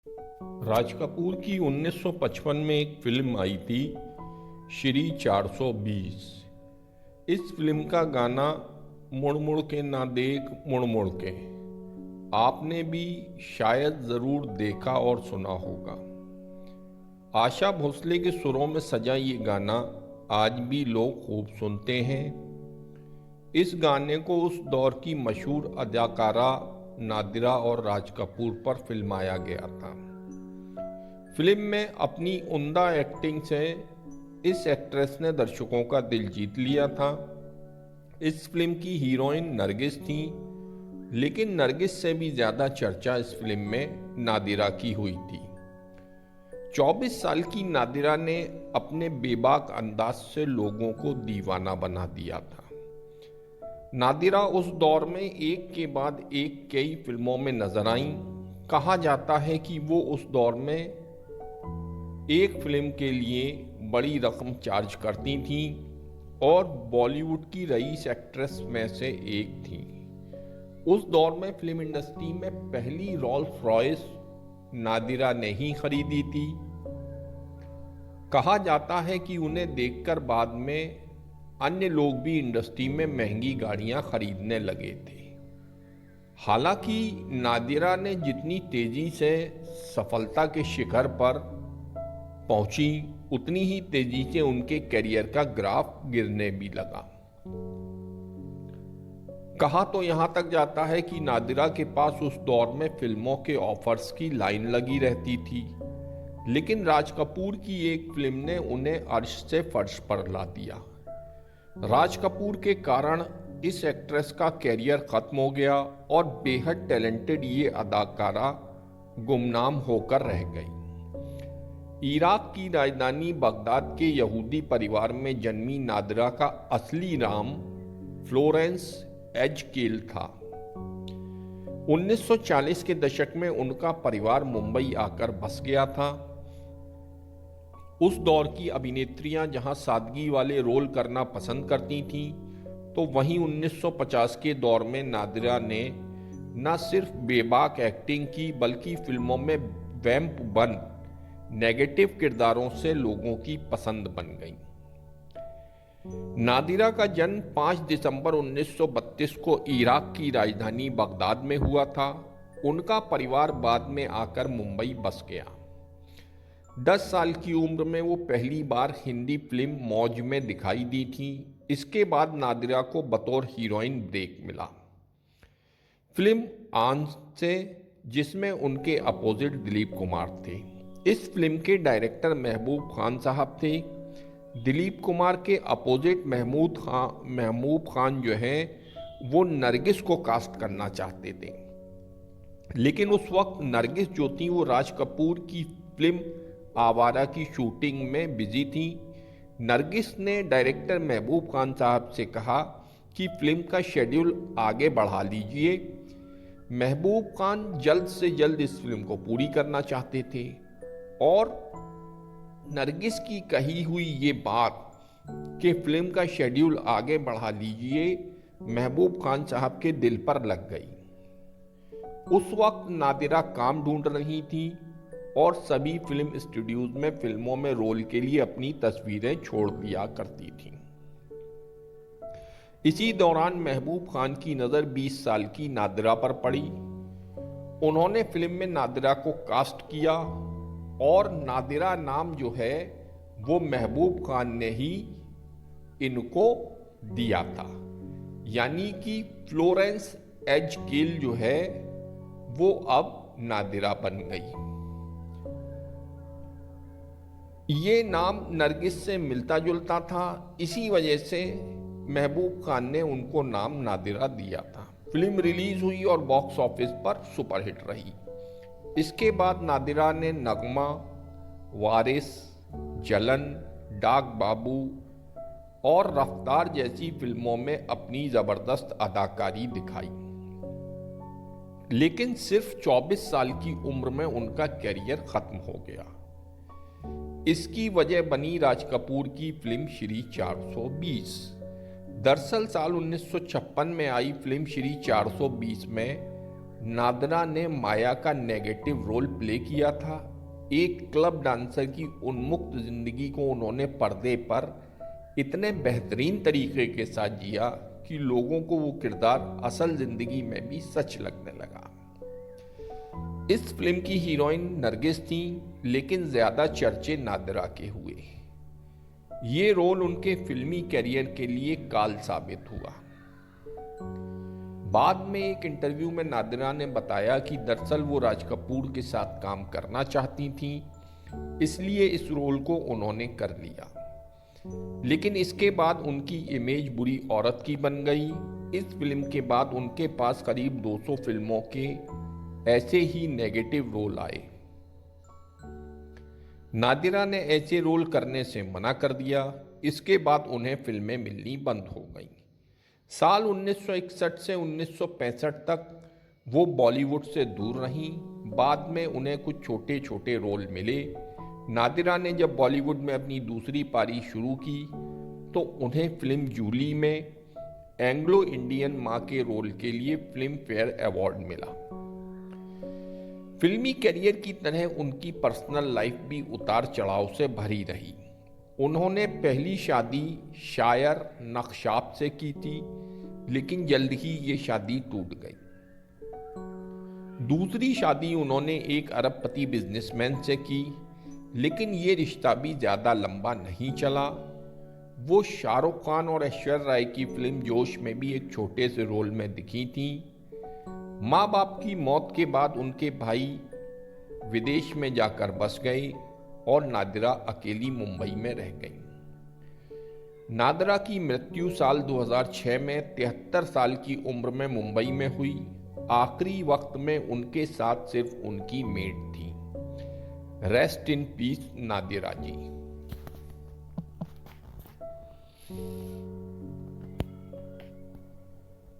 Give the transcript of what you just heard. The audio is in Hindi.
राज कपूर की 1955 में एक फिल्म आई थी, श्री 420। इस फिल्म का गाना मुड़ मुड़ के ना देख मुड़ मुड़ के आपने भी शायद जरूर देखा और सुना होगा। आशा भोसले के सुरों में सजा ये गाना आज भी लोग खूब सुनते हैं। इस गाने को उस दौर की मशहूर अदाकारा नादिरा और राज कपूर पर फिल्माया गया था। फिल्म में अपनी उम्दा एक्टिंग से इस एक्ट्रेस ने दर्शकों का दिल जीत लिया था। इस फिल्म की हीरोइन नरगिस थी, लेकिन नरगिस से भी ज्यादा चर्चा इस फिल्म में नादिरा की हुई थी। 24 साल की नादिरा ने अपने बेबाक अंदाज से लोगों को दीवाना बना दिया था। नादिरा उस दौर में एक के बाद एक कई फिल्मों में नजर आईं। कहा जाता है कि वो उस दौर में एक फिल्म के लिए बड़ी रकम चार्ज करती थीं और बॉलीवुड की रईस एक्ट्रेस में से एक थीं। उस दौर में फिल्म इंडस्ट्री में पहली रोल्स रॉयस नादिरा ने ही खरीदी थी। कहा जाता है कि उन्हें देखकर बाद में अन्य लोग भी इंडस्ट्री में महंगी गाड़ियां खरीदने लगे थे। हालांकि नादिरा ने जितनी तेजी से सफलता के शिखर पर पहुंची, उतनी ही तेजी से उनके करियर का ग्राफ गिरने भी लगा। कहा तो यहां तक जाता है कि नादिरा के पास उस दौर में फिल्मों के ऑफर्स की लाइन लगी रहती थी, लेकिन राज कपूर की एक फिल्म ने उन्हें अर्श से फर्श पर ला दिया। राज कपूर के कारण इस एक्ट्रेस का करियर खत्म हो गया और बेहद टैलेंटेड ये अदाकारा गुमनाम होकर रह गई। इराक की राजधानी बगदाद के यहूदी परिवार में जन्मी नादिरा का असली नाम फ्लोरेंस एजकेल था। 1940 के दशक में उनका परिवार मुंबई आकर बस गया था। उस दौर की अभिनेत्रियां जहां सादगी वाले रोल करना पसंद करती थीं, तो वहीं 1950 के दौर में नादिरा ने न सिर्फ बेबाक एक्टिंग की, बल्कि फिल्मों में वैम्प बन नेगेटिव किरदारों से लोगों की पसंद बन गई। नादिरा का जन्म 5 दिसंबर 1932 को इराक की राजधानी बगदाद में हुआ था। उनका परिवार बाद में आकर मुंबई बस गया। 10 साल की उम्र में वो पहली बार हिंदी फिल्म मौज में दिखाई दी थी। इसके बाद नादिरा को बतौर हीरोइन ब्रेक मिला, फिल्म आन से, जिसमें उनके अपोजिट दिलीप कुमार थे। इस फिल्म के डायरेक्टर महबूब खान साहब थे। दिलीप कुमार के अपोजिट महबूब खान जो है वो नरगिस को कास्ट करना चाहते थे, लेकिन उस वक्त नरगिस जो थी वो राज कपूर की फिल्म आवारा की शूटिंग में बिजी थी। नरगिस ने डायरेक्टर महबूब खान साहब से कहा कि फिल्म का शेड्यूल आगे बढ़ा लीजिए। महबूब खान जल्द से जल्द इस फिल्म को पूरी करना चाहते थे और नरगिस की कही हुई ये बात कि फिल्म का शेड्यूल आगे बढ़ा लीजिए महबूब खान साहब के दिल पर लग गई। उस वक्त नादिरा काम ढूंढ रही थी और सभी फिल्म स्टूडियोज में फिल्मों में रोल के लिए अपनी तस्वीरें छोड़ दिया करती थीं। इसी दौरान महबूब खान की नज़र 20 साल की नादिरा पर पड़ी। उन्होंने फिल्म में नादिरा को कास्ट किया और नादिरा नाम जो है वो महबूब खान ने ही इनको दिया था, यानी कि फ्लोरेंस एजकेल जो है वो अब नादिरा बन गई। ये नाम नरगिस से मिलता जुलता था, इसी वजह से महबूब खान ने उनको नाम नादिरा दिया था। फिल्म रिलीज हुई और बॉक्स ऑफिस पर सुपरहिट रही। इसके बाद नादिरा ने नगमा, वारिस, जलन, डाक बाबू और रफ्तार जैसी फिल्मों में अपनी जबरदस्त अदाकारी दिखाई, लेकिन सिर्फ 24 साल की उम्र में उनका करियर खत्म हो गया। इसकी वजह बनी राज कपूर की फिल्म श्री 420। दरअसल साल 1956 में आई फिल्म श्री 420 में नादिरा ने माया का नेगेटिव रोल प्ले किया था। एक क्लब डांसर की उन्मुक्त जिंदगी को उन्होंने पर्दे पर इतने बेहतरीन तरीके के साथ जिया कि लोगों को वो किरदार असल जिंदगी में भी सच लगने लगा। इस फिल्म की हीरोइन नरगिस थी, लेकिन ज्यादा चर्चे नादिरा के हुए। ये रोल उनके फिल्मी करियर के लिए काल साबित हुआ। बाद में एक इंटरव्यू में नादिरा ने बताया कि दरअसल वो राज कपूर के साथ काम करना चाहती थीं, इसलिए इस रोल को उन्होंने कर लिया। लेकिन इसके बाद उनकी इमेज बुरी औरत की बन गई। इस फिल्म के बाद उनके पास करीब 200 फिल्मों के ऐसे ही नेगेटिव रोल आए। नादिरा ने ऐसे रोल करने से मना कर दिया। इसके बाद उन्हें फिल्में मिलनी बंद हो गईं। साल 1961 से 1965 तक वो बॉलीवुड से दूर रहीं। बाद में उन्हें कुछ छोटे छोटे रोल मिले। नादिरा ने जब बॉलीवुड में अपनी दूसरी पारी शुरू की तो उन्हें फिल्म जूली में एंग्लो इंडियन मां के रोल के लिए फिल्म फेयर अवार्ड मिला। फिल्मी करियर की तरह उनकी पर्सनल लाइफ भी उतार चढ़ाव से भरी रही। उन्होंने पहली शादी शायर नक्शाब से की थी, लेकिन जल्द ही ये शादी टूट गई। दूसरी शादी उन्होंने एक अरबपति बिजनेसमैन से की, लेकिन ये रिश्ता भी ज्यादा लंबा नहीं चला। वो शाहरुख खान और ऐश्वर्या राय की फिल्म जोश में भी एक छोटे से रोल में दिखी थी। माँ बाप की मौत के बाद उनके भाई विदेश में जाकर बस गए और नादिरा अकेली मुंबई में रह गई। नादिरा की मृत्यु साल 2006 में 73 साल की उम्र में मुंबई में हुई। आखिरी वक्त में उनके साथ सिर्फ उनकी मेड थी। Rest in peace Nadira ji.